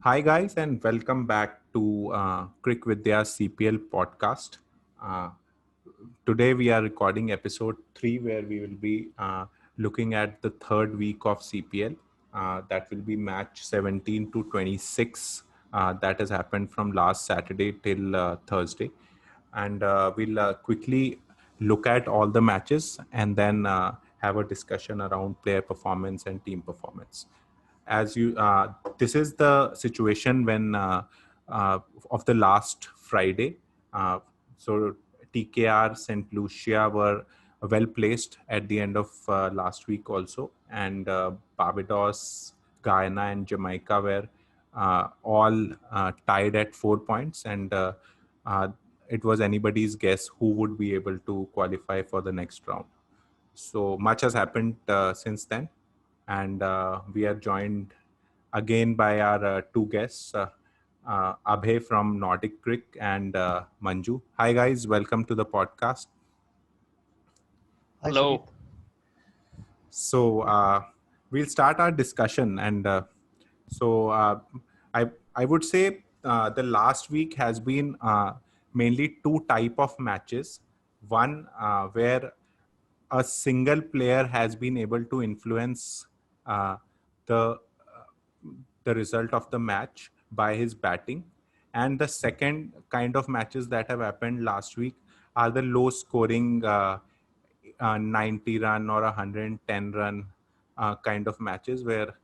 Hi, guys, and welcome back to Crick Vidya's CPL podcast. Uh, Today, we are recording episode 3, where we will be looking at the third week of CPL. That will be match 17 to 26. That has happened from last Saturday till Thursday. And we'll quickly look at all the matches and then have a discussion around player performance and team performance. As you This is the situation when of the last Friday. So TKR St. Lucia were well placed at the end of last week also, and Barbados, Guyana, and Jamaica were all tied at 4 points, and uh, it was anybody's guess who would be able to qualify for the next round. So much has happened since then, and we are joined again by our two guests, Abhay from Nordic Crick and Manju. Hi, guys. Welcome to the podcast. Hi, Sumit. Hello. So we'll start our discussion, and so I would say the last week has been mainly two type of matches. One where a single player has been able to influence uh, the the result of the match by his batting, and the second kind of matches that have happened last week are the low scoring 90 run or 110 run kind of matches where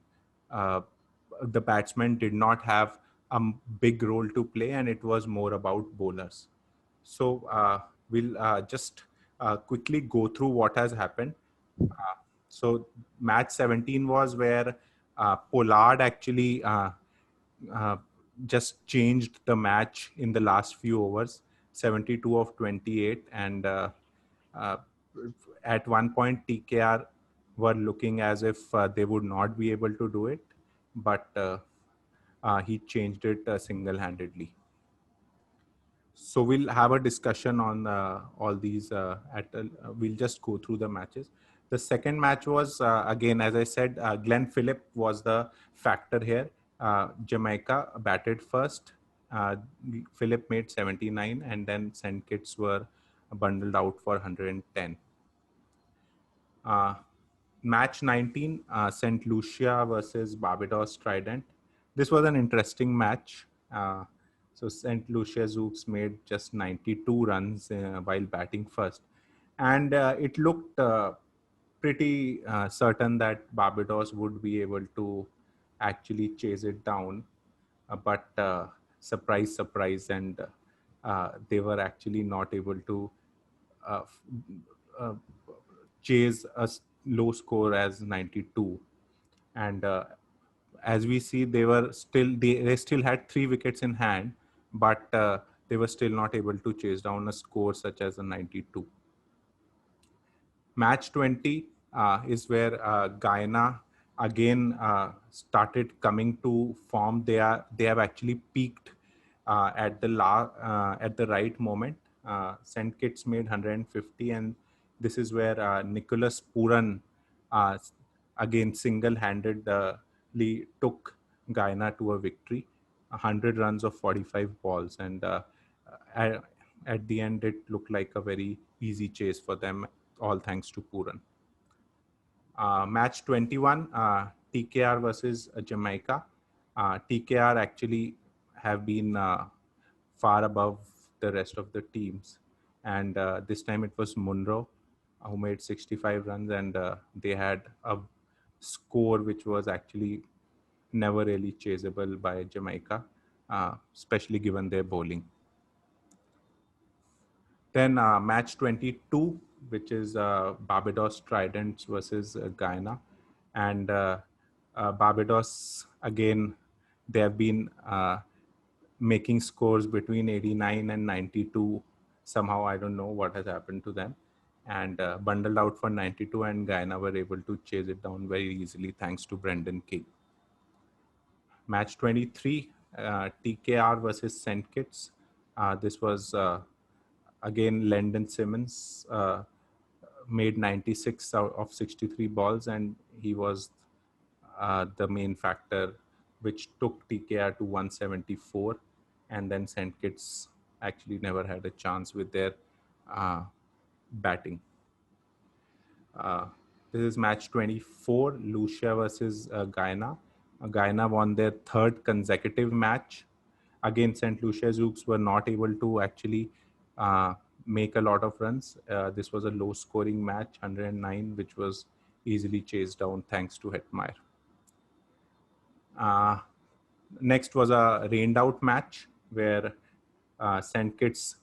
uh, the batsman did not have a big role to play, and it was more about bowlers. So we'll just quickly go through what has happened. So match 17 was where Pollard actually uh, just changed the match in the last few overs, 72 of 28. And uh, at one point, TKR were looking as if they would not be able to do it, but he changed it single handedly. So we'll have a discussion on all these. We'll just go through the matches. The second match was again, as I said, Glenn Phillip was the factor here. Jamaica batted first. Uh, Phillip made 79, and then St. Kitts were bundled out for 110. Uh, Match 19, St. Lucia versus Barbados Trident. This was an interesting match. So St. Lucia Zooks made just 92 runs while batting first. And it looked pretty certain that Barbados would be able to actually chase it down. But surprise, surprise, and they were actually not able to uh, f- uh, chase a low score as 92. And as we see, they still had 3 wickets in hand, but they were still not able to chase down a score such as a 92. Match 20 is where Guyana again started coming to form. They have actually peaked at the right moment. St. Kitts made 150, and this is where Nicholas Puran uh, again single-handedly took Guyana to a victory. 100 runs of 45 balls, and at, at the end it looked like a very easy chase for them, all thanks to Puran. Match 21, TKR versus Jamaica. TKR actually have been far above the rest of the teams, and this time it was Munro who made 65 runs, and they had a score which was actually never really chaseable by Jamaica, especially given their bowling. Then match 22, which is Barbados Tridents versus Guyana. And Barbados, again, they have been making scores between 89 and 92. Somehow, I don't know what has happened to them. And bundled out for 92, and Guyana were able to chase it down very easily thanks to Brendan King. Match 23, TKR versus St. Kitts. This was again Landon Simmons made 96 out of 63 balls, and he was the main factor which took TKR to 174, and then St. Kitts actually never had a chance with their uh, batting. Uh, this is match 24, Lucia versus Guyana. Guyana won their third consecutive match. Again, St. Lucia Zouks were not able to actually uh, make a lot of runs. This was a low scoring match, 109, which was easily chased down thanks to Hetmeyer. Uh, Next was a rained out match where St. Kitts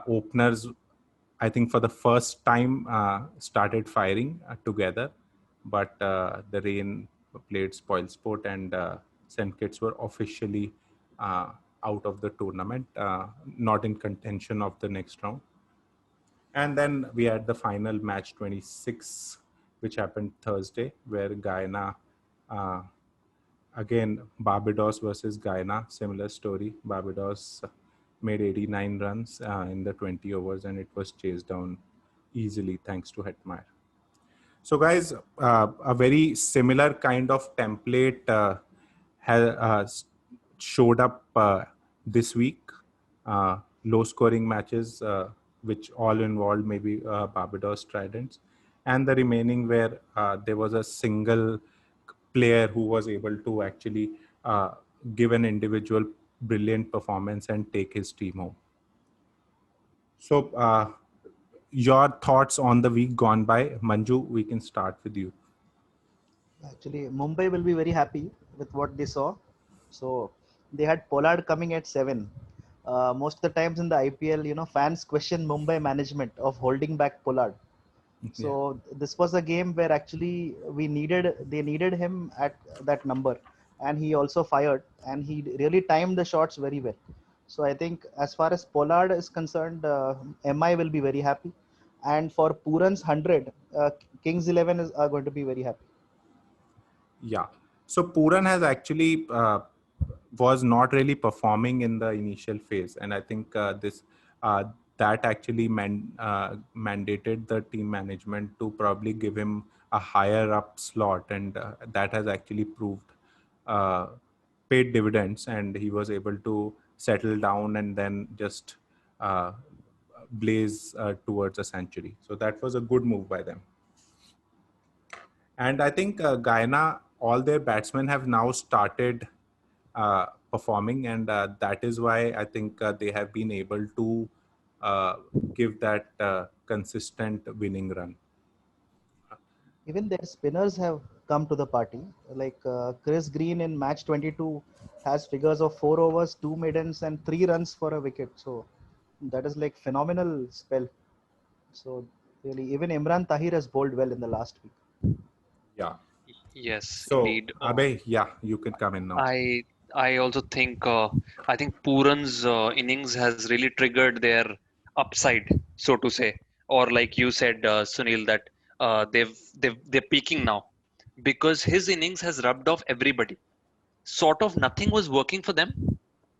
openers, I think for the first time, started firing together, but the rain played spoil sport, and St. Kitts were officially uh, out of the tournament, not in contention of the next round. And then we had the final match 26, which happened Thursday, where Guyana, uh, again, Barbados versus Guyana, similar story. Barbados made 89 runs in the 20 overs, and it was chased down easily thanks to Hetmeyer. So, guys, a very similar kind of template showed up this week. Low scoring matches, which all involved maybe Barbados Tridents, and the remaining where there was a single player who was able to actually give an individual brilliant performance and take his team home. So, your thoughts on the week gone by, Manju? We can start with you. Actually, Mumbai will be very happy with what they saw. So they had Pollard coming at 7. Most of the times in the IPL, fans question Mumbai management of holding back Pollard. Yeah, So this was a game where actually they needed him at that number, and he also fired, and he really timed the shots very well. So I think as far as Pollard is concerned, MI will be very happy, and for Puran's 100, Kings 11 are going to be very happy. yeah. So Puran has actually was not really performing in the initial phase, and I think this that actually mandated the team management to probably give him a higher up slot, and that has actually proved uh, paid dividends, and he was able to settle down and then just uh, blaze towards a century. So that was a good move by them. And I think Guyana, all their batsmen have now started performing, and that is why I think they have been able to uh, give that consistent winning run. Even their spinners have come to the party. Like Chris Green in match 22 has figures of 4 overs, 2 maidens, and 3 runs for a wicket. So that is like phenomenal spell. So really, even Imran Tahir has bowled well in the last week. Yeah. Yes, So, indeed. Abe, yeah, you can come in now. I I also think Puran's innings has really triggered their upside, so to say, or like you said, Sunil, that they're peaking now because his innings has rubbed off everybody. Sort of nothing was working for them,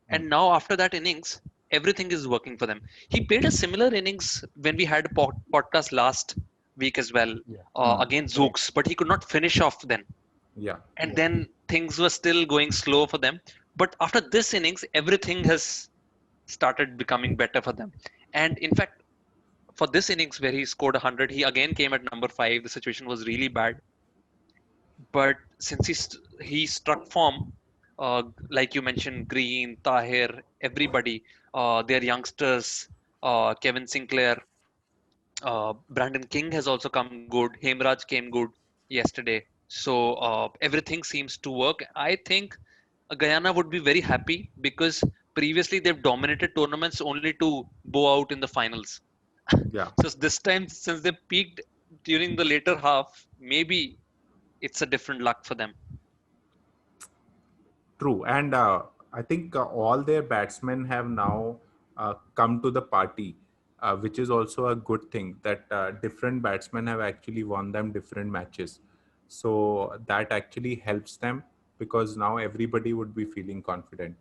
and now after that innings, everything is working for them. He played a similar innings when we had a podcast last week as well Yeah, against correct. Zooks, but he could not finish off then, Yeah. and Yeah. then things were still going slow for them. But after this innings, everything has started becoming better for them. And in fact, for this innings where he scored 100, he again came at number 5. The situation was really bad. But since he struck form, like you mentioned, Green, Tahir, everybody, their youngsters, Kevin Sinclair, Brandon King has also come good. Hemraj came good yesterday. So everything seems to work. I think Guyana would be very happy because previously they've dominated tournaments only to bow out in the finals. Yeah. So this time, since they peaked during the later half, maybe it's a different luck for them. True, and I think all their batsmen have now come to the party, which is also a good thing. That different batsmen have actually won them different matches, so that actually helps them because now everybody would be feeling confident.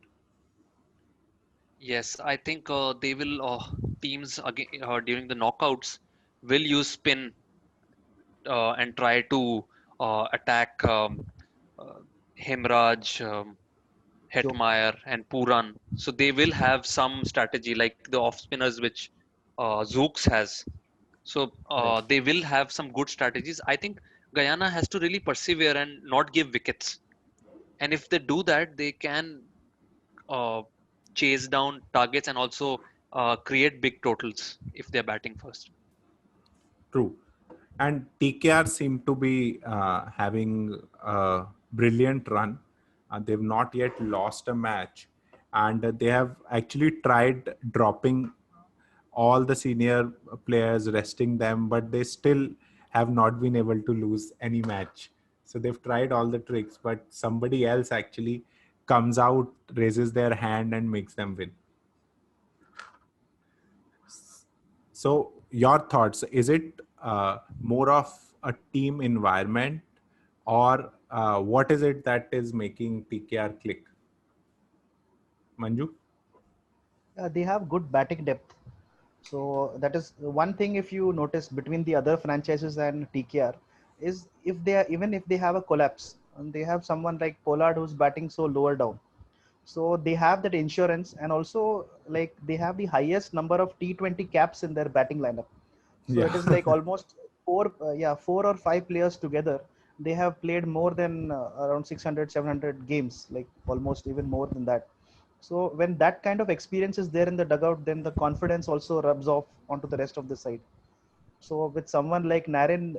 Yes, I think they will teams again during the knockouts will use spin and try to attack. Uh, Hemraj, Hetmeyer, and Puran. So they will have some strategy like the off spinners which Zooks has. So Right. they will have some good strategies. I think Guyana has to really persevere and not give wickets. And if they do that, they can uh, chase down targets and also create big totals if they're batting first. True. And TKR seem to be having a brilliant run. They've not yet lost a match, and they have actually tried dropping all the senior players, resting them, but they still have not been able to lose any match. So they've tried all the tricks, but somebody else actually comes out, raises their hand, and makes them win. So, your thoughts? Is it more of a team environment, or what is it that is making TKR click? Manju? They have good batting depth. So that is one thing. If you notice between the other franchises and TKR, is if they are, even if they have a collapse, and they have someone like Pollard who's batting so lower down. So they have that insurance, and also like they have the highest number of T20 caps in their batting lineup. So Yeah. it is like almost four or five players together. They have played more than around 600, 700 games, like almost even more than that. So when that kind of experience is there in the dugout, then the confidence also rubs off onto the rest of the side. So with someone like Naren,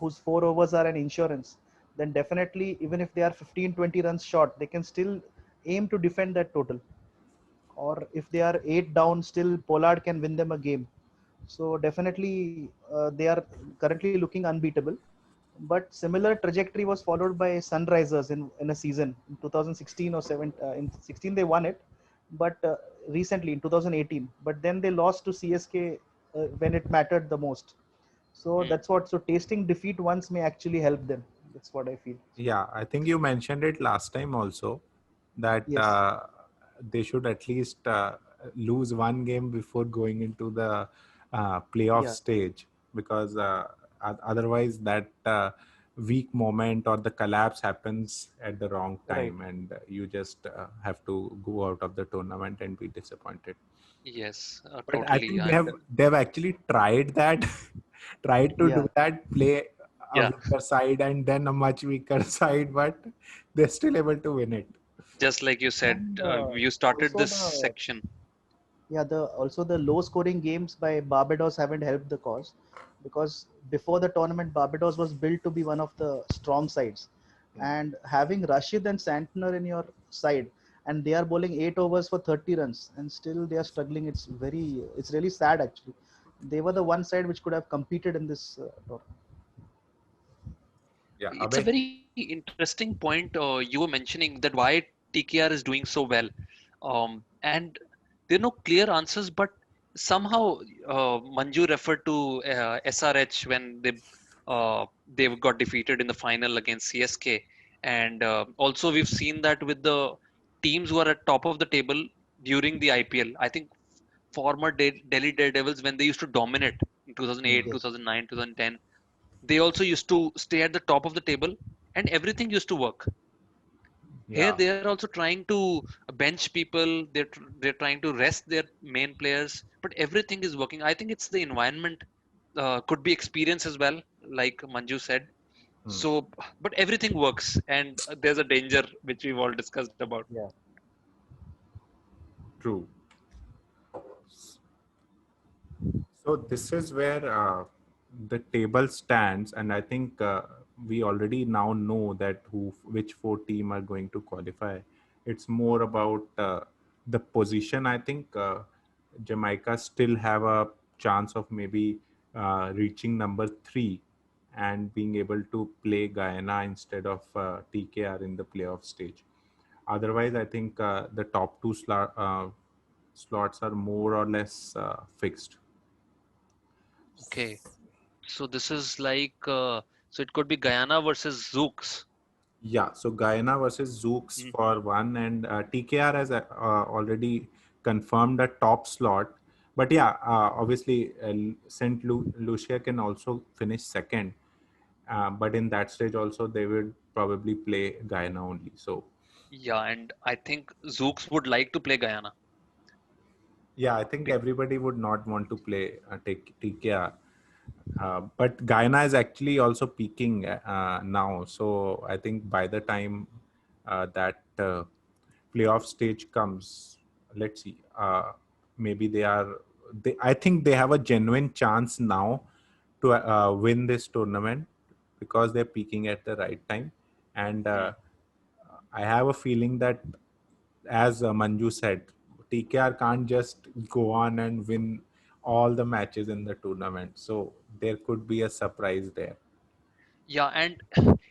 whose 4 overs are an insurance, then definitely even if they are 15, 20 runs short, they can still aim to defend that total. Or if they are 8 down, still Pollard can win them a game. So definitely they are currently looking unbeatable. But similar trajectory was followed by Sunrisers in a season in 2016 or 7. In 16 they won it, but recently in 2018. But then they lost to CSK when it mattered the most. So Hmm. that's what. So tasting defeat once may actually help them. That's what I feel. Yeah, I think you mentioned it last time also that Yes. they should at least lose one game before going into the playoff Yeah. stage, because otherwise that weak moment or the collapse happens at the wrong Right. time, and you just have to go out of the tournament and be disappointed. Yes, But I totally. think And they've actually tried that, tried to Yeah. do that, play a yeah, weaker side and then a much weaker side, but they're still able to win it. just like you said, And you started also this the section. yeah the also the low scoring games by Barbados haven't helped the cause, because before the tournament Barbados was built to be one of the strong sides, Yeah. and having Rashid and Santner in your side, and they are bowling 8 overs for 30 runs and still they are struggling. It's really sad actually. They were the one side which could have competed in this tournament. Yeah. It's a Abhay? very interesting point you were mentioning that why TKR is doing so well. And there are no clear answers, but somehow Manju referred to SRH when they got defeated in the final against CSK. And also we've seen that with the teams who are at top of the table during the IPL. I think former Delhi Daredevils, when they used to dominate in 2008, Hmm. Yes. 2009, 2010, they also used to stay at the top of the table and everything used to work. Here Yeah. they are also trying to bench people. They're trying to rest their main players, but everything is working. I think it's the environment, could be experience as well, like Manju said. Hmm. So, but everything works, and there's a danger which we've all discussed about. Yeah. True. So this is where the table stands, and I think we already now know that which four team are going to qualify. It's more about the position. I think Jamaica still have a chance of maybe reaching number 3 and being able to play Guyana instead of TKR in the playoff stage. Otherwise, I think the top two slots are more or less fixed. Okay, so this is like so it could be Guyana versus Zooks. Yeah, so Guyana versus Zooks Mm. for one, and TKR has already confirmed a top slot. But yeah, obviously, Lucia can also finish second. But in that stage also, they would probably play Guyana only. So Yeah, and I think Zooks would like to play Guyana. yeah, I think Be- everybody would not want to play take TKR. But Guyana is actually also peaking now. So I think by the time that playoff stage comes, let's see. Maybe they are. I think they have a genuine chance now to win this tournament because they're peaking at the right time. And Hmm. I have a feeling that, as Manju said, TKR can't just go on and win all the matches in the tournament. So there could be a surprise there. Yeah, and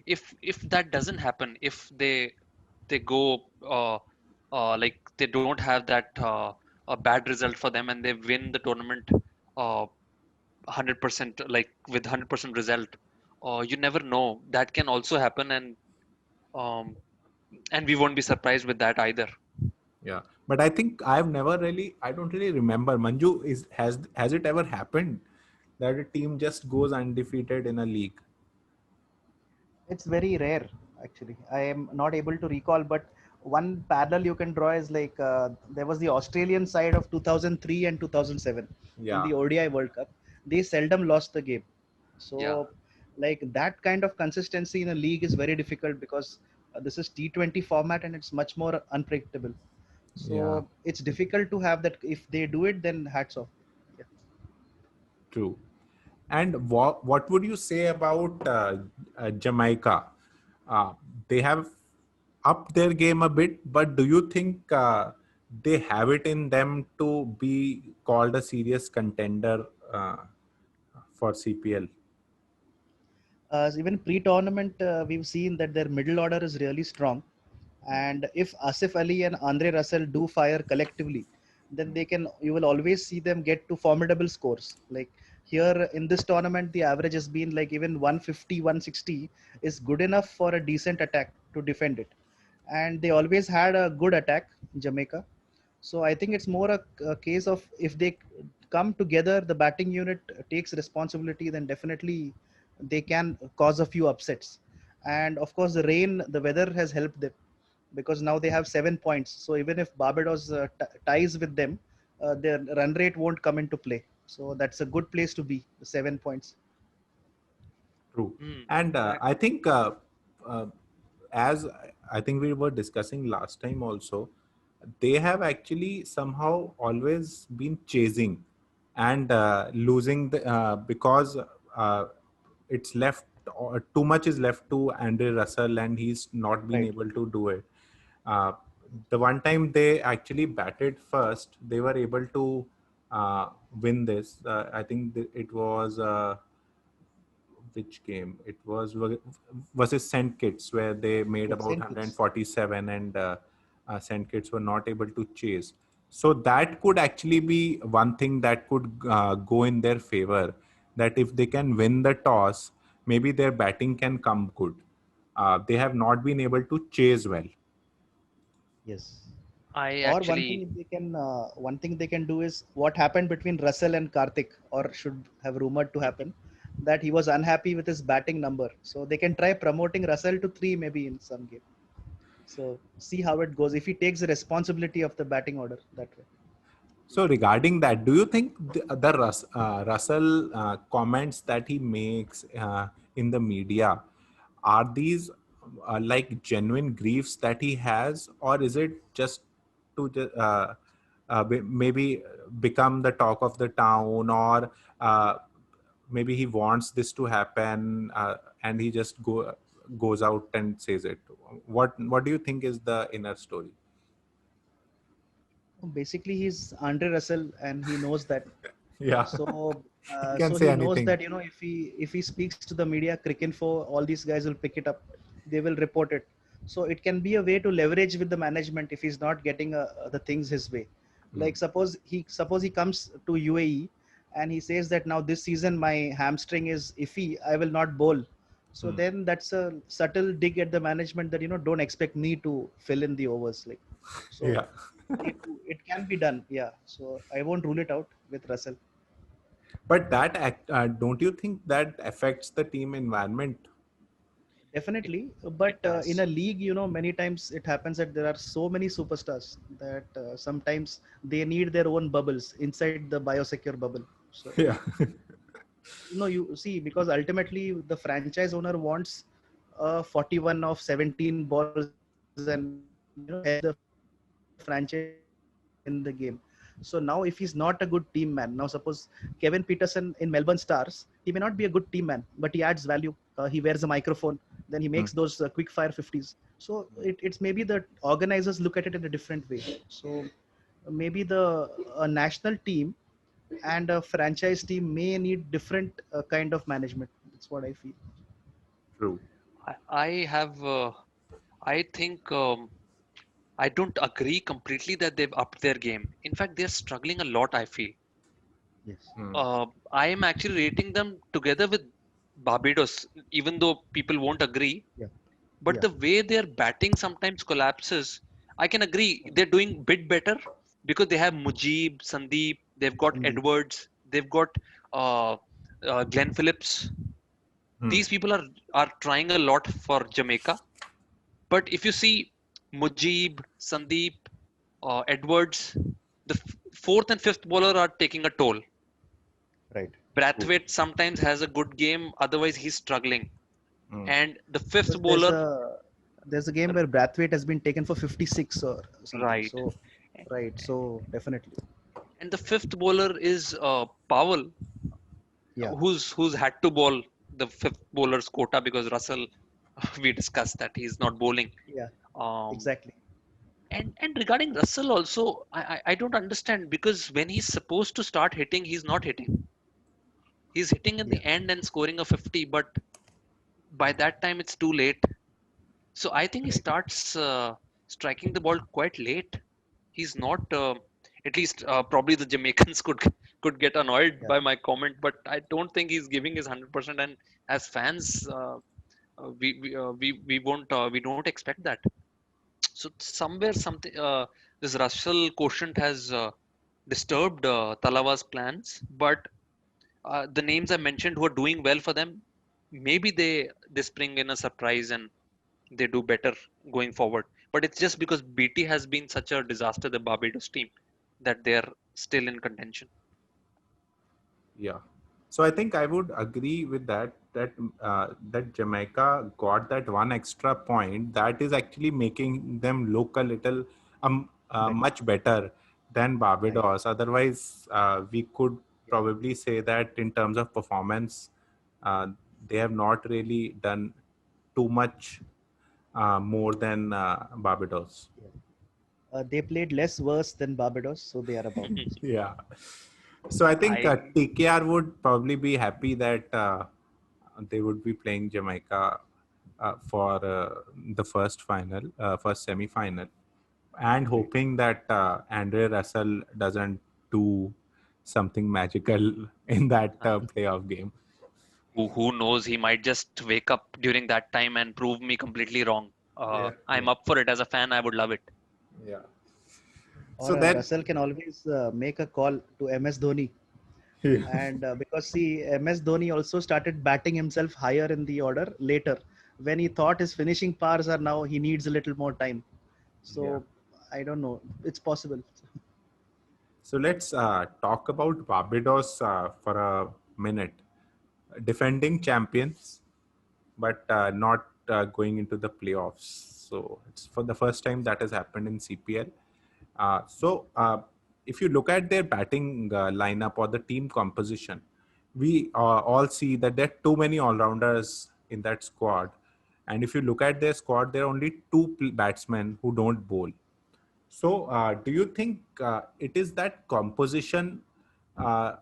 if that doesn't happen, if they go like they don't have that a bad result for them and they win the tournament 100%, like with 100% result, you never know. That can also happen, um, and we won't be surprised with that either. Yeah, but I think I don't really remember. Manju, has it ever happened that a team just goes undefeated in a league? It's very rare, actually. I am not able to recall, but one parallel you can draw is like there was the Australian side of 2003 and 2007 in Yeah, the ODI World Cup. They seldom lost the game. Yeah. So, like that kind of consistency in a league is very difficult because this is T20 format and it's much more unpredictable. yeah, So it's difficult to have that. If they do it, then hats off. Yeah. true. And what would you say about Jamaica? They have upped their game a bit, but do you think they have it in them to be called a serious contender for CPL? Even pre-tournament, we've seen that their middle order is really strong, and if Asif Ali and Andre Russell do fire collectively, then they can. You will always see them get to formidable scores. Like here in this tournament, the average has been like even 150, 160 is good enough for a decent attack to defend it, and they always had a good attack, Jamaica. So I think it's more a case of if they come together, the batting unit takes responsibility, then definitely they can cause a few upsets. And of course, the weather has helped them because now they have 7 points. So even if Barbados ties with them, their run rate won't come into play. So that's a good place to be. The 7 points. True. Hmm. And I Exactly. think, uh, as I think we were discussing last time also, they have actually somehow always been chasing and losing because it's left, too much is left to Andre Russell, and he's not been Right. able to do it. Uh, the one time they actually batted first, they were able to win this. I think it was. Which game it was versus Saint Kitts, where they made Yes, about Saint Kitts. 147, and Saint Kitts were not able to chase. So that could actually be one thing that could go in their favor. That if they can win the toss, maybe their batting can come good. They have not been able to chase well. Yes. I Or actually, one thing they can do is what happened between Russell and Karthik, or should have rumored to happen, that he was unhappy with his batting number. So they can try promoting Russell to three maybe in some game. So see how it goes. If he takes the responsibility of the batting order that way. So regarding that, do you think Russell comments that he makes in the media, are these like genuine griefs that he has, or is it just to maybe become the talk of the town, or uh, maybe he wants this to happen and he just goes out and says it? What do you think is the inner story? Basically, he's Andre Russell, and he knows that. Yeah, So, he can so say he knows anything. that if he speaks to the media, Cricinfo, all these guys will pick it up. They will report it. So it can be a way to leverage with the management if he's not getting the things his way. Hmm. Like suppose he comes to UAE and he says that now this season my hamstring is iffy. I will not bowl. So Hmm. then that's a subtle dig at the management that don't expect me to fill in the overs. Like so, Yeah. it can be done. Yeah. So I won't rule it out with Russell. But don't you think that affects the team environment? Definitely, It but in does. a league, many times it happens that there are so many superstars that sometimes they need their own bubbles inside the biosecure bubble. So Yeah. you see, because ultimately the franchise owner wants 41 of 17 balls and help the franchise win the game. So now if he's not a good team man, now suppose Kevin Peterson in Melbourne Stars, he may not be a good team man, but he adds value. He wears a microphone, then he makes those Hmm. quick fire 50s. So it's maybe the organizers look at it in a different way. So maybe the national team and a franchise team may need different kind of management. That's what I feel. True. I have. I think I don't agree completely that they've upped their game. In fact, they're struggling a lot. I feel. Yes. Hmm. I am actually rating them together with Barbados, even though people won't agree. Yeah. But Yeah. the way their batting sometimes collapses, I can agree they're doing bit better because they have Mujib, Sandeep, they've got Sandeep. Edwards, they've got uh, Glenn Phillips. Hmm. These people are trying a lot for Jamaica. But if you see Mujib, Sandeep, Edwards, the fourth and fifth bowler are taking a toll. Right. True. Brathwaite sometimes has a good game, otherwise he's struggling. Hmm. And the fifth Because there's bowler, a game where Brathwaite has been taken for 56 or something. right. So right. So definitely. And the fifth bowler is Powell, Yeah. who's had to bowl the fifth bowler's quota because Russell, we discussed that he's not bowling. Yeah. Um, Exactly. and regarding Russell also, I don't understand because when he's supposed to start hitting, he's not hitting. He's hitting in Yeah. the end and scoring a 50, but by that time it's too late. So I think he Right. starts striking the ball quite late. He's not. At least probably the Jamaicans could get annoyed Yeah. by my comment, but I don't think he's giving his 100%. And as fans, we don't expect that. So somewhere something this Russell quotient has disturbed Talawa's plans, but the names I mentioned who are doing well for them, maybe they spring in a surprise and they do better going forward. But it's just because BT has been such a disaster, the Barbados team, that they're still in contention. Yeah. So I think I would agree with that Jamaica got that one extra point that is actually making them look a little Better. much better than Right. Barbados. Otherwise, we could Yeah. probably say that in terms of performance, uh, they have not really done too much more than Barbados. Yeah. They played less worse than Barbados, so they are above. Yeah. So I think I TKR would probably be happy that they would be playing Jamaica for the first semi-final, and Right. hoping that Andre Russell doesn't do something magical in that playoff game. who knows? He might just wake up during that time and prove me completely wrong. Yeah. I'm up for it as a fan. I would love it. Yeah. Or So then, Russell can always make a call to MS Dhoni. yeah. And because see, MS Dhoni also started batting himself higher in the order later, when he thought his finishing powers are now, he needs a little more time. Yeah. So I don't know. It's possible. So let's talk about Barbados for a minute. Defending champions, but not going into the playoffs. So it's for the first time that has happened in CPL. If you look at their batting lineup or the team composition, we all see that there are too many all-rounders in that squad. And if you look at their squad, there are only two batsmen who don't bowl. So, do you think it is that composition uh,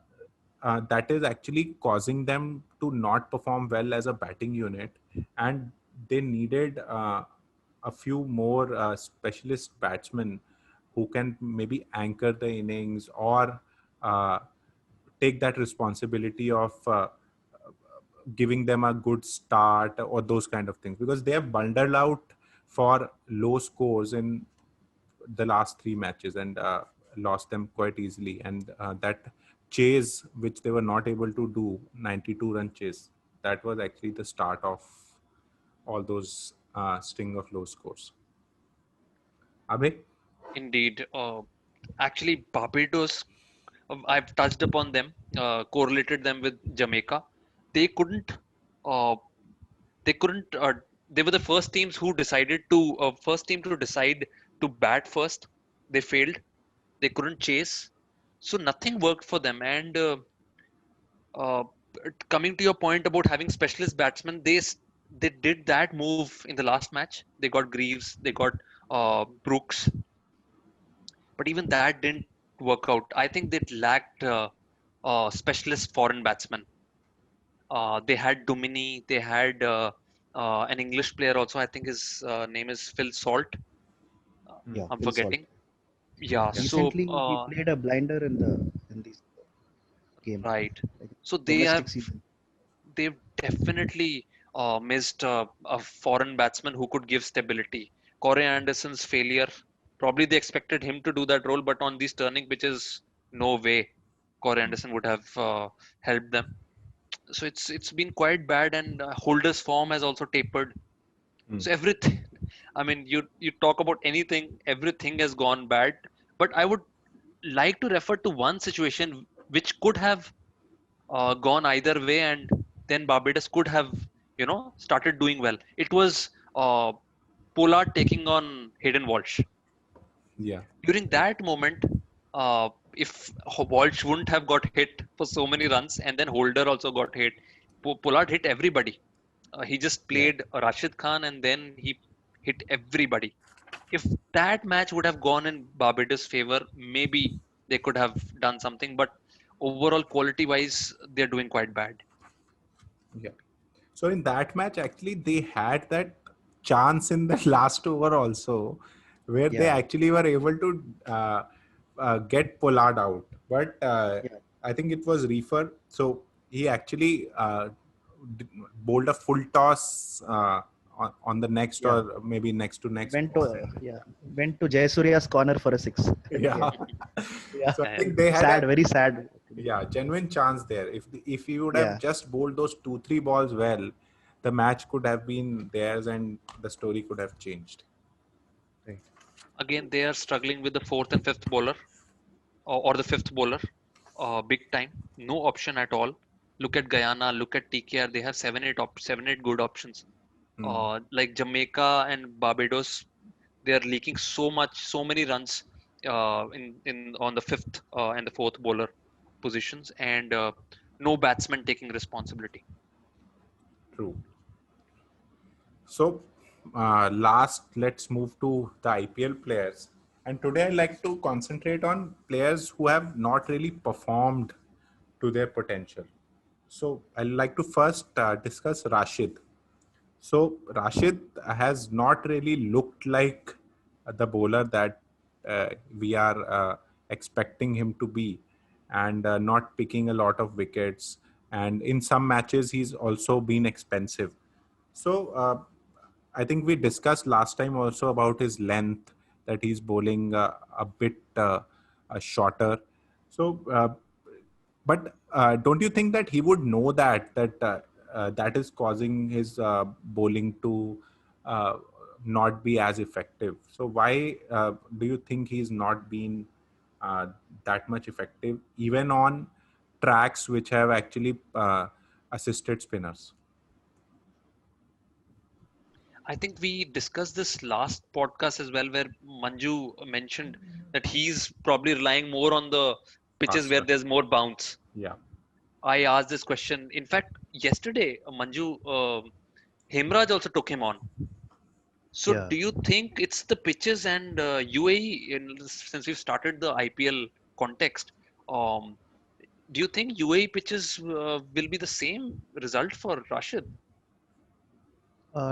that is actually causing them to not perform well as a batting unit, and they needed a few more specialist batsmen who can maybe anchor the innings or uh, take that responsibility of giving them a good start or those kind of things, because they have bundled out for low scores in the last three matches and lost them quite easily, and that chase which they were not able to do, 92 run chase, that was actually the start of all those string of low scores. Abhay? Indeed. Actually, Barbados, I've touched upon them, correlated them with Jamaica. They couldn't, uh, they couldn't, they were the first teams who decided to, first team to decide to bat first. They failed. They couldn't chase. So nothing worked for them. And uh, coming to your point about having specialist batsmen, they did that move in the last match. They got Greaves, they got Brooks, but even that didn't work out. I think they lacked specialist foreign batsmen. They had Dumini, they had an English player also. I think his name is Phil Salt. Yeah, I'm Phil Salt. forgetting. Yeah, so Recently, he played a blinder in this game. right. Like, So domestic season. they've definitely missed a foreign batsman who could give stability. Corey Anderson's failure, probably they expected him to do that role, but on these turning pitches, no way Corey Anderson would have helped them. So it's been quite bad, and Holder's form has also tapered. Mm. So everything, I mean, you talk about anything, everything has gone bad. But I would like to refer to one situation which could have gone either way, and then Barbados could have, started doing well. It was Pollard taking on Hayden Walsh. Yeah. During that moment, if Walsh wouldn't have got hit for so many runs, and then Holder also got hit, Pollard hit everybody. He just played Rashid Khan, and then he hit everybody. If that match would have gone in Barbados' favor, maybe they could have done something. But overall, quality-wise, they're doing quite bad. Yeah. So in that match, actually, they had that chance in the last over also, where they Yeah. actually were able to get Pollard out. But Yeah. I think it was Reefer. So he actually bowled a full toss on the next Yeah. or maybe next to next. Went to Jayasurya's corner for a six. Yeah. Yeah. So I think they had Sad, very sad. genuine chance there. If he would Yeah. have just bowled those 2-3 balls well, the match could have been theirs and the story could have changed. Right. Again, they are struggling with the fourth and fifth bowler, or the fifth bowler, big time. No option at all. Look at Guyana, look at TKR. They have 7-8 good options. Like Jamaica and Barbados, they are leaking so many runs in on the fifth and the fourth bowler positions, and no batsman taking responsibility. True. So, let's move to the IPL players. And today I'd like to concentrate on players who have not really performed to their potential. So, I'd like to first discuss Rashid. So, Rashid has not really looked like the bowler that we are expecting him to be, and not picking a lot of wickets. And in some matches, he's also been expensive. So, I think we discussed last time also about his length, that he's bowling a bit shorter. So, but don't you think that he would know that is causing his bowling to uh, not be as effective? So why do you think he's not been that much effective, even on tracks which have actually assisted spinners? I think we discussed this last podcast as well, where Manju mentioned that he's probably relying more on the pitches where Faster. there's more bounce. Yeah. I asked this question. In fact, yesterday, Manju, Hemraj also took him on. So, Yeah. do you think it's the pitches and UAE, since we've started the IPL context, um, do you think UAE pitches will be the same result for Rashid?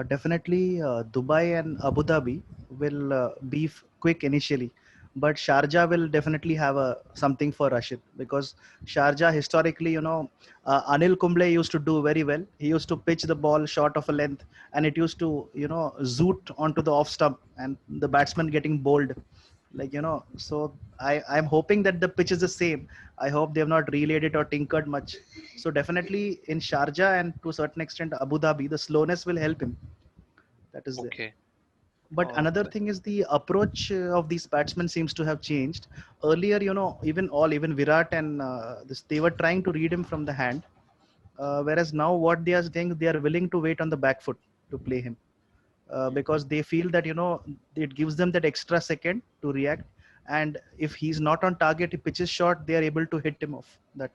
Definitely, Dubai and Abu Dhabi will be quick initially, but Sharjah will definitely have something for Rashid, because Sharjah historically, Anil Kumble used to do very well. He used to pitch the ball short of a length, and it used to, zoot onto the off stump, and the batsman getting bowled. Like, so I'm hoping that the pitch is the same. I hope they have not relayed it or tinkered much. So definitely in Sharjah and to a certain extent Abu Dhabi, the slowness will help him. That is there. Okay. But another thing is the approach of these batsmen seems to have changed. Earlier, even Virat and this, they were trying to read him from the hand. Whereas now what they are saying, they are willing to wait on the back foot to play him. Because they feel that it gives them that extra second to react, and if he's not on target, he pitches short, they are able to hit him off that.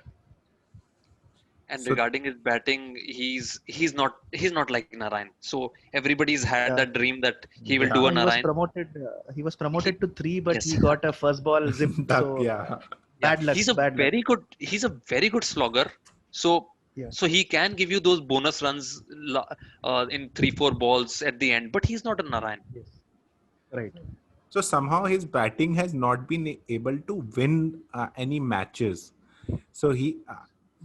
And So regarding his batting, he's not like Narayan. So everybody's had Yeah. that dream that he will yeah, do a He was Narayan. promoted. He was He, promoted to three, but yes, he got a first ball zip. that So yeah. yeah, bad luck. Bad luck. he's a very good slogger. So Yeah. so he can give you those bonus runs in 3-4 balls at the end, but he's not a Narayan. Yes. Right. So somehow his batting has not been able to win any matches. So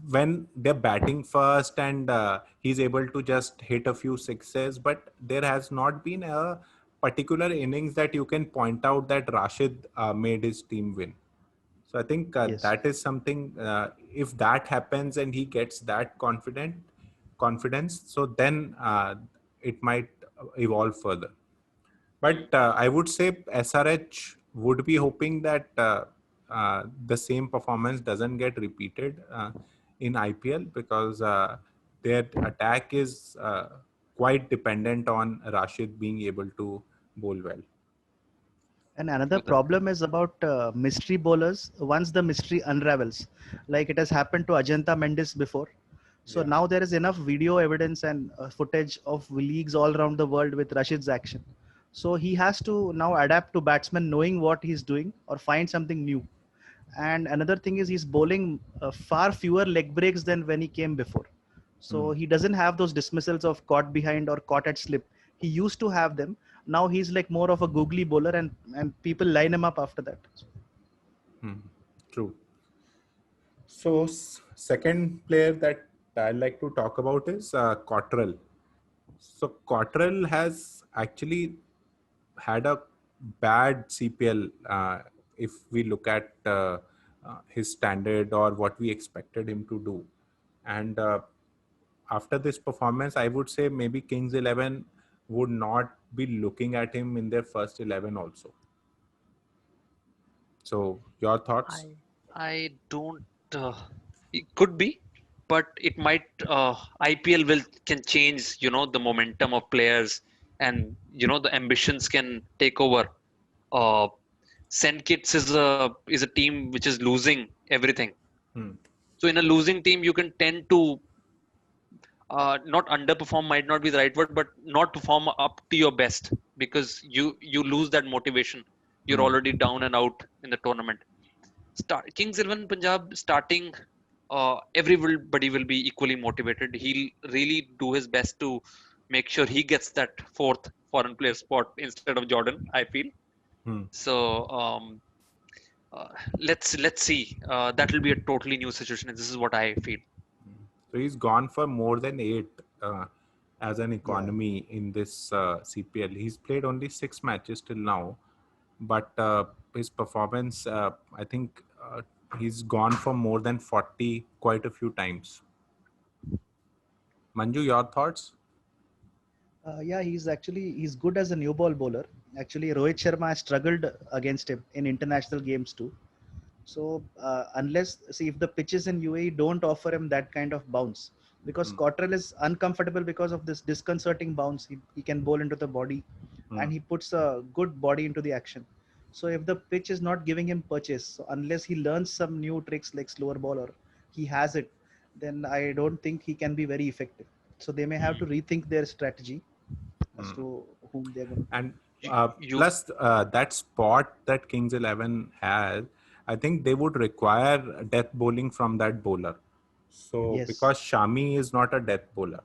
when they're batting first and he's able to just hit a few sixes, but there has not been a particular innings that you can point out that Rashid made his team win. So I think Yes. that is something. If that happens and he gets that confidence, so then it might evolve further. But I would say SRH would be hoping that the same performance doesn't get repeated in IPL, because their attack is quite dependent on Rashid being able to bowl well. And another To that. problem is about mystery bowlers. Once the mystery unravels, like it has happened to Ajanta Mendes before. So Yeah. now there is enough video evidence and footage of leagues all around the world with Rashid's action. So he has to now adapt to batsmen knowing what he's doing or find something new. And another thing is he's bowling far fewer leg breaks than when he came before. So he doesn't have those dismissals of caught behind or caught at slip. He used to have them. Now he's like more of a googly bowler, and people line him up after that. Hmm. True. So second player that I'd like to talk about is Cottrell. So Cottrell has actually had a bad CPL if we look at his standard or what we expected him to do. And after this performance, I would say maybe Kings 11 would not be looking at him in their first 11 also. So your thoughts? I don't. It could be, but it might. IPL can change. The momentum of players, and the ambitions can take over. Uh, St. Kitts is a team which is losing everything. Hmm. So in a losing team, you can tend to not underperform, might not be the right word, but not perform up to your best, because you lose that motivation. You're Hmm. already down and out in the tournament. Kings 11 Punjab starting, everybody will be equally motivated. He'll really do his best to make sure he gets that fourth foreign player spot instead of Jordan, I feel. Hmm. So uh, let's see. That will be a totally new situation, and this is what I feel. So he's gone for more than 8 as an Yeah. economy in this CPL. He's played only 6 matches till now, but his performance, I think he's gone for more than 40 quite a few times. Manju, your thoughts? Yeah, he's good as a new ball bowler. Actually, Rohit Sharma has struggled against him in international games too. So if the pitches in UAE don't offer him that kind of bounce, because Hmm. Cottrell is uncomfortable because of this disconcerting bounce. He can bowl into the body, Hmm. and he puts a good body into the action. So if the pitch is not giving him purchase, so unless he learns some new tricks like slower ball or he has it, then I don't think he can be very effective. So they may have to rethink their strategy as Hmm. to whom they're going to play. And You, you plus that spot that Kings 11 has, I think they would require death bowling from that bowler. So Yes. because Shami is not a death bowler,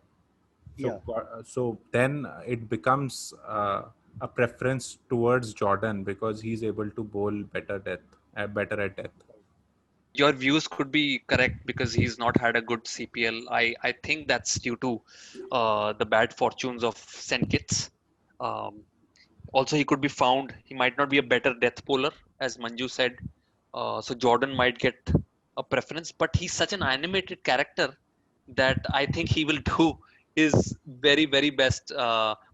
Yeah. so then it becomes a preference towards Jordan because he's able to bowl better at death. your views could be correct because he's not had a good CPL. I think that's due to the bad fortunes of St. Kitts. Um, Also, he could be found. He might not be a better death bowler, as Manju said. So Jordan might get a preference, but he's such an animated character that I think he will do his very best,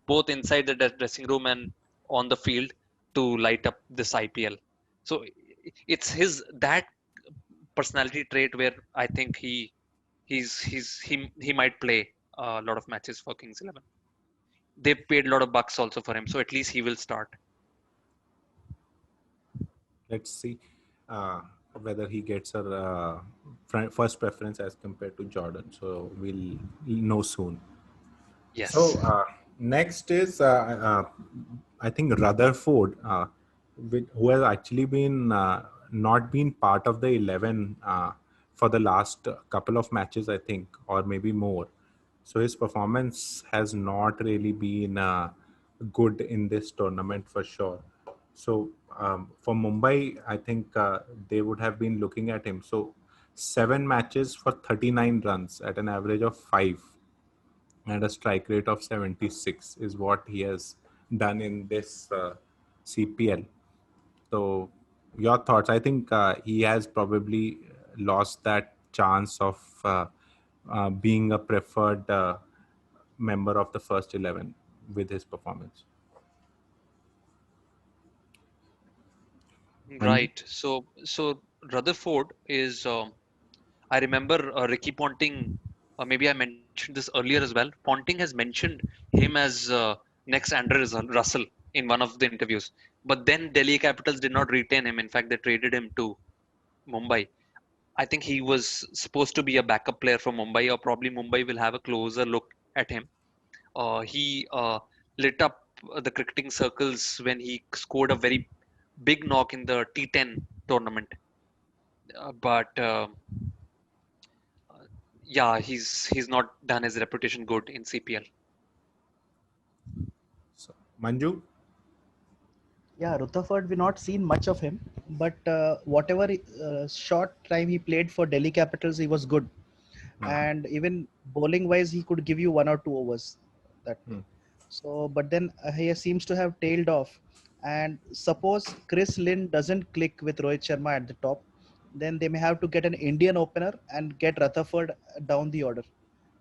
both inside the dressing room and on the field, to light up this IPL. So it's his that personality trait where I think he might play a lot of matches for Kings 11. They paid a lot of bucks also for him, so at least he will start. Let's see uh, whether he gets a first preference as compared to Jordan. So we'll know soon. So Yes. next is I think Rutherford, who has actually been not been part of the 11 for the last couple of matches, I think, or maybe more. So his performance has not really been good in this tournament for sure. So for Mumbai, I think they would have been looking at him. So 7 matches for 39 runs at an average of 5 and a strike rate of 76 is what he has done in this CPL. So, your thoughts? I think he has probably lost that chance of being a preferred member of the first 11 with his performance. Manju? Right. So Rutherford is. I remember Ricky Ponting. Maybe I mentioned this earlier as well. Ponting has mentioned him as next Andre Russell in one of the interviews. But then Delhi Capitals did not retain him. In fact, they traded him to Mumbai. I think he was supposed to be a backup player for Mumbai, or probably Mumbai will have a closer look at him. He lit up the cricketing circles when he scored a very big knock in the T10 tournament. But yeah, he's not done his reputation good in CPL. So, Manju? Yeah, Rutherford, we not seen much of him, but whatever short time he played for Delhi Capitals, he was good. And even bowling wise, he could give you 1 or 2 overs that Hmm. day. So, but then he seems to have tailed off. And suppose Chris Lynn doesn't click with Rohit Sharma at the top, then they may have to get an Indian opener and get Rutherford down the order.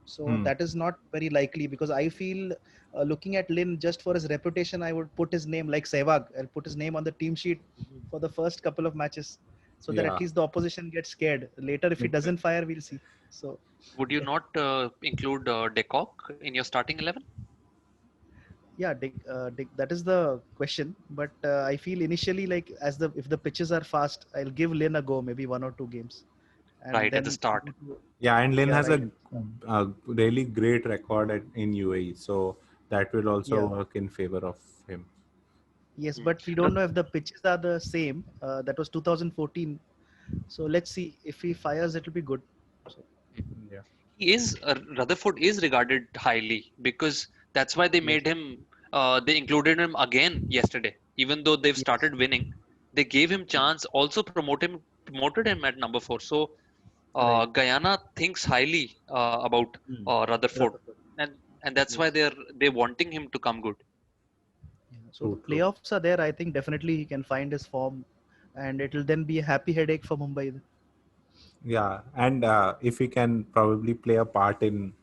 So Hmm. that is not very likely, because I feel looking at Lin, just for his reputation, I would put his name like Sehwag. I'll put his name on the team sheet for the first couple of matches, so that at Yeah. least the opposition gets scared. Later, if he doesn't fire, we'll see. So Would you not include De Kock in your starting 11? yeah, that is the question. But I feel initially, like, as the if the pitches are fast, I'll give Lin a go, maybe 1 or 2 games, and Right at the then start. go to, Yeah, and Lin yeah, has right. a really great record in UAE, so that will also Yeah. work in favor of him. Yes, Hmm. but we don't know if the pitches are the same. That was 2014. So let's see, if he fires, it'll be good. So Yeah. He is Rutherford is regarded highly because that's why they yes, made him. They included him again yesterday, even though they've yes, started winning. They gave him yes, chance. Also promoted him at number 4. So right. Guyana thinks highly about Hmm. Rutherford, Rutherford. and that's why Yes. they're wanting him to come good. Yeah. So the True, true. playoffs are there. I think definitely he can find his form, and it'll then be a happy headache for Mumbai. Yeah, and if he can probably play a part in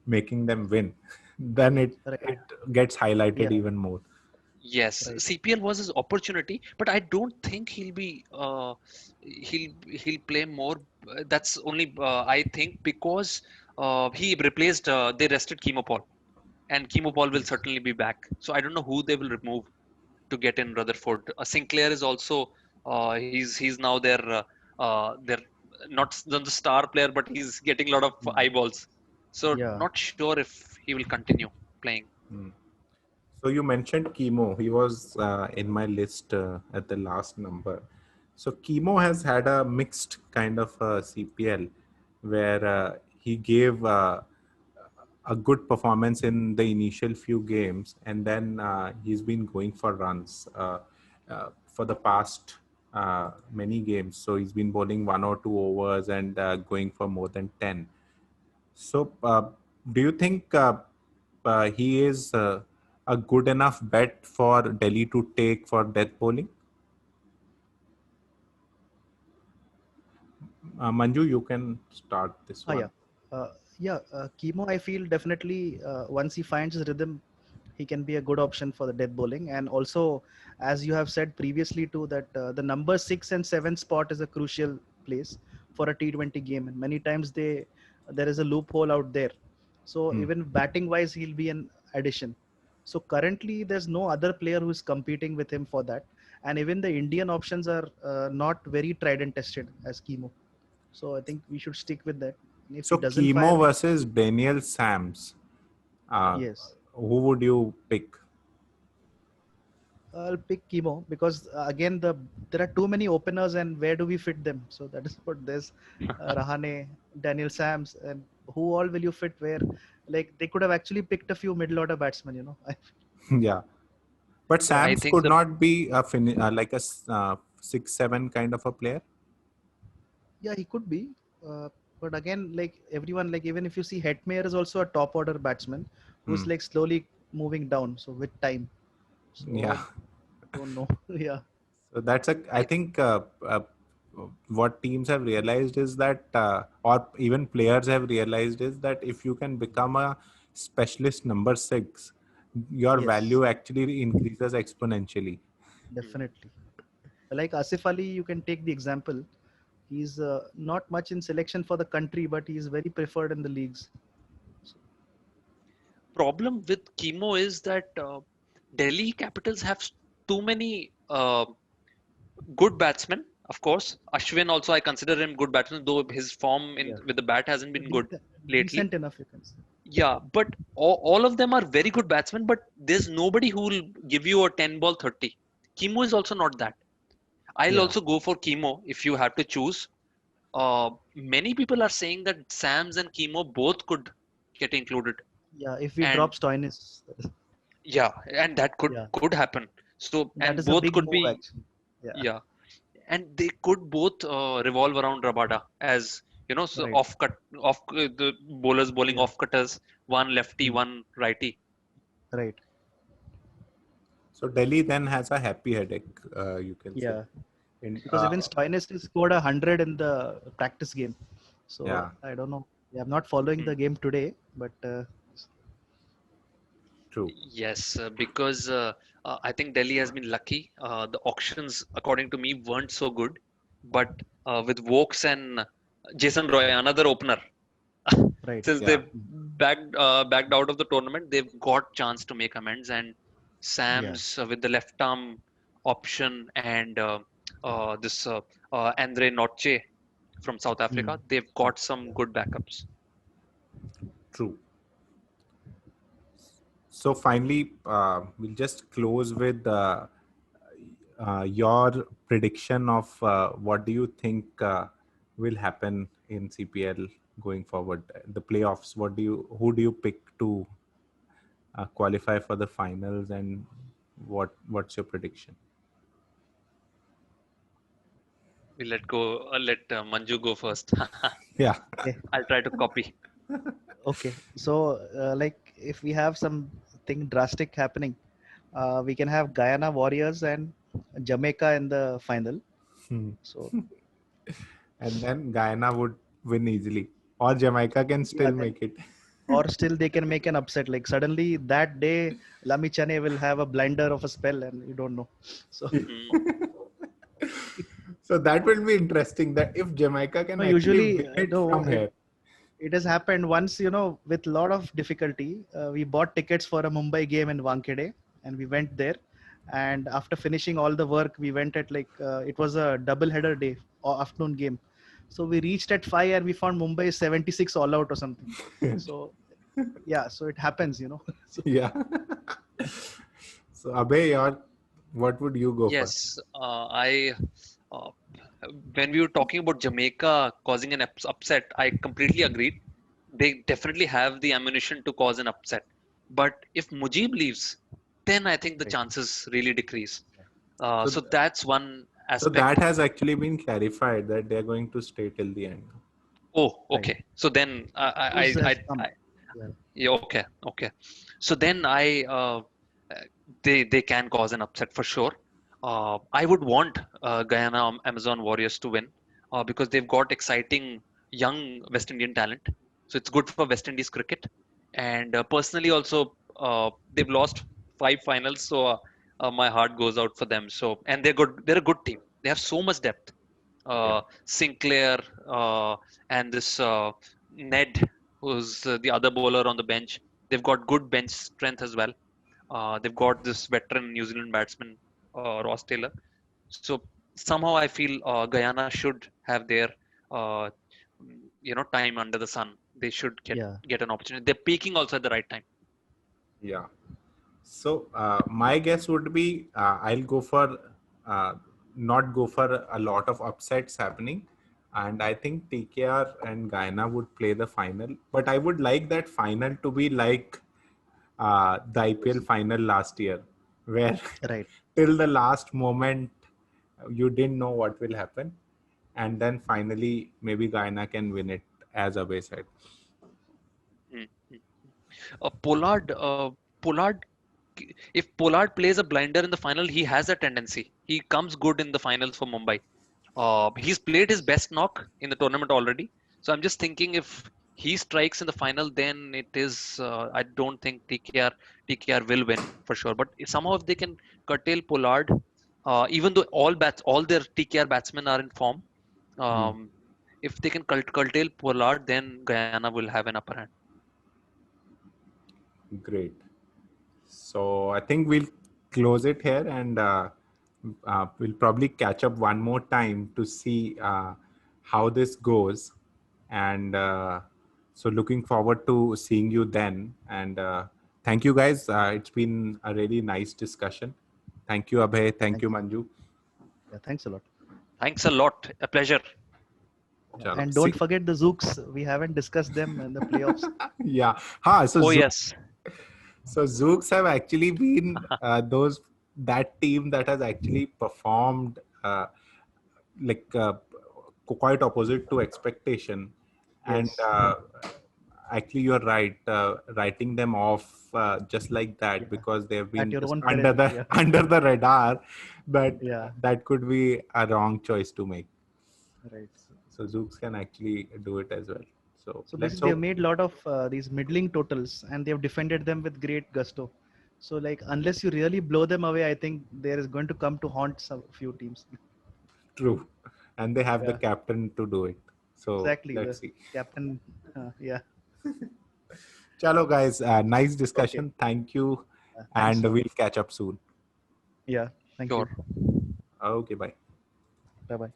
making them win, then Right. it gets highlighted Yeah. even more. Yes, Right. CPL was his opportunity, but I don't think he'll play more. That's only I think because he replaced they rested Chemo Paul, and Chemo Paul will Yes. certainly be back. So I don't know who they will remove to get in Rutherford. Sinclair is also he's now their not the star player, but he's getting a lot of Hmm. eyeballs. So Yeah. not sure if he will continue playing. Hmm. So you mentioned Chemo. He was in my list at the last number. So Chemo has had a mixed kind of CPL where he gave a good performance in the initial few games, and then he's been going for runs for the past many games. So he's been bowling 1 or 2 overs and going for more than 10. So, do you think he is a good enough bet for Delhi to take for death bowling? Manju, you can start this one. Yeah. Chemo, I feel definitely once he finds his rhythm, he can be a good option for the death bowling. And also, as you have said previously too, that the number 6 and 7 spot is a crucial place for a T20 game, and many times there is a loophole out there. So even batting wise, he'll be an addition. So currently, there's no other player who is competing with him for that, and even the Indian options are not very tried and tested as Chemo. So I think we should stick with that. If he So doesn't fire, Chemo versus Daniel Sams. yes, Who would you pick? I'll pick Chemo because again there are too many openers and where do we fit them? So that is what there's Rahane, Daniel Sams, and who all will you fit where? Like they could have actually picked a few middle order batsmen, you know. Yeah. But I Sams think could the not be like a 6-7 kind of a player. Yeah, he could be. But again, like everyone, like even if you see Hetmeyer is also a top order batsman who's like slowly moving down. So with time. So I Yeah. don't know. Yeah. So that's I I think what teams have realized is that, or even players have realized is that if you can become a specialist number 6, your Yes, value actually increases exponentially. definitely. Like Asif Ali, you can take the example. He's not much in selection for the country, but he's very preferred in the leagues. So, problem with Chemo is that Delhi Capitals have too many good batsmen. Of course, Ashwin also I consider him good batsman, though his form in yeah, with the bat hasn't been good decent, lately. decent enough, you can say. Yeah, but all of them are very good batsmen, but there's nobody who will give you a 10 ball 30. Chemo is also not that. I'll Yeah, also go for Chemo if you have to choose. Many people are saying that Sams and Chemo both could get included, yeah. If we and drop Stoinis, yeah, and that yeah, could happen. So, that and is a both big could move be, actually. Yeah, yeah, and they could both revolve around Rabada as so right. the bowlers bowling Yeah, off cutters, one lefty, mm, one righty. right. So Delhi then has a happy headache, you can say. Yeah, In because even Stoinis has scored 100 in the practice game. So Yeah, I don't know. Yeah, I'm not following Hmm. the game today, but true. Yes, because I think Delhi has been lucky. The auctions, according to me, weren't so good, but with Vokes and Jason Roy, another opener, right. since Yeah, they backed out of the tournament, they've got chance to make amends. And Yeah. Sam's with the left arm option and this Andre Noche from South Mm. Africa, they've got some good backups. true. So finally, we'll just close with your prediction of what do you think will happen in CPL going forward, the playoffs. Who do you pick to qualify for the finals, and what's your prediction? Let Manju go first. Yeah, Okay. I'll try to copy. Okay. So, like, if we have something drastic happening, we can have Guyana Warriors and Jamaica in the final. So, and then Guyana would win easily, or Jamaica can yeah, still then, make it. or still they can make an upset. Like, suddenly that day, Lami Chane will have a blinder of a spell, and you don't know. So, Mm, So that will be interesting. That if Jamaica can no, actually usually, win it no, from here. it has happened once, with a lot of difficulty. We bought tickets for a Mumbai game in Wankhede and we went there. And after finishing all the work, we went at it was a double header day or afternoon game. So we reached at 5 and we found Mumbai 76 all out or something. So, yeah, so it happens. So, Yeah. So Abhay, what would you go for? yes, I. Uh, when we were talking about Jamaica causing an upset, I completely agreed. They definitely have the ammunition to cause an upset. But if Mujib leaves, then I think the right. chances really decrease. So, So that's one so that aspect. has actually been clarified that they're going to stay till the end. Oh, Right. okay. So then News has come. Yeah. yeah, okay, okay. So then I they can cause an upset for sure. I would want Guyana Amazon Warriors to win because they've got exciting young West Indian talent. So it's good for West Indies cricket. And personally, also they've lost 5 finals, so my heart goes out for them. So and they're good. They're a good team. They have so much depth. Yeah. Sinclair and this Ned, who's the other bowler on the bench. They've got good bench strength as well. They've got this veteran New Zealand batsman, Ross Taylor. So somehow I feel Guyana should have their, uh, time under the sun. They should Yeah. get an opportunity. They're peaking also at the right time. Yeah. So my guess would be I'll go for not go for a lot of upsets happening, and I think TKR and Guyana would play the final. But I would like that final to be like the IPL final last year, where Right. till the last moment you didn't know what will happen, and then finally maybe Guyana can win it, as Abhay said. Hmm. Pollard, if Pollard plays a blinder in the final, he has a tendency. He comes good in the finals for Mumbai. He's played his best knock in the tournament already. So I'm just thinking if he strikes in the final, then it is. I don't think TKR will win for sure. But somehow if they can curtail Pollard, even though all their TKR batsmen are in form, um, if they can curtail Pollard, then Guyana will have an upper hand. Great. So I think we'll close it here, and we'll probably catch up one more time to see how this goes. And so looking forward to seeing you then. And thank you guys. It's been a really nice discussion. Thank you, Abhay. Thank you, Manju. Yeah. Thanks a lot. Thanks a lot. A pleasure. Yeah. Chalo. And don't forget the Zooks. We haven't discussed them in the playoffs. Yeah. Ha, so Oh Zook- yes. So Zooks have actually been that team that has actually performed like quite opposite to expectation, and Yes. actually you're right, writing them off just like that Yeah. because they've At been your just own under peril. the Yeah. under the radar, but Yeah. that could be a wrong choice to make. Right. So Zooks can actually do it as well. So So let's basically, they've hope. made a lot of these middling totals, and they've defended them with great gusto. So, like, unless you really blow them away, I think there is going to come to haunt some few teams. True, and they have the Yeah. captain to do it. So Exactly. let's The see. captain. Yeah. Chalo guys, nice Okay. discussion. Thank you, Thanks and a lot. we'll catch up soon. Yeah. Thank Sure. you. Okay, bye. Bye bye.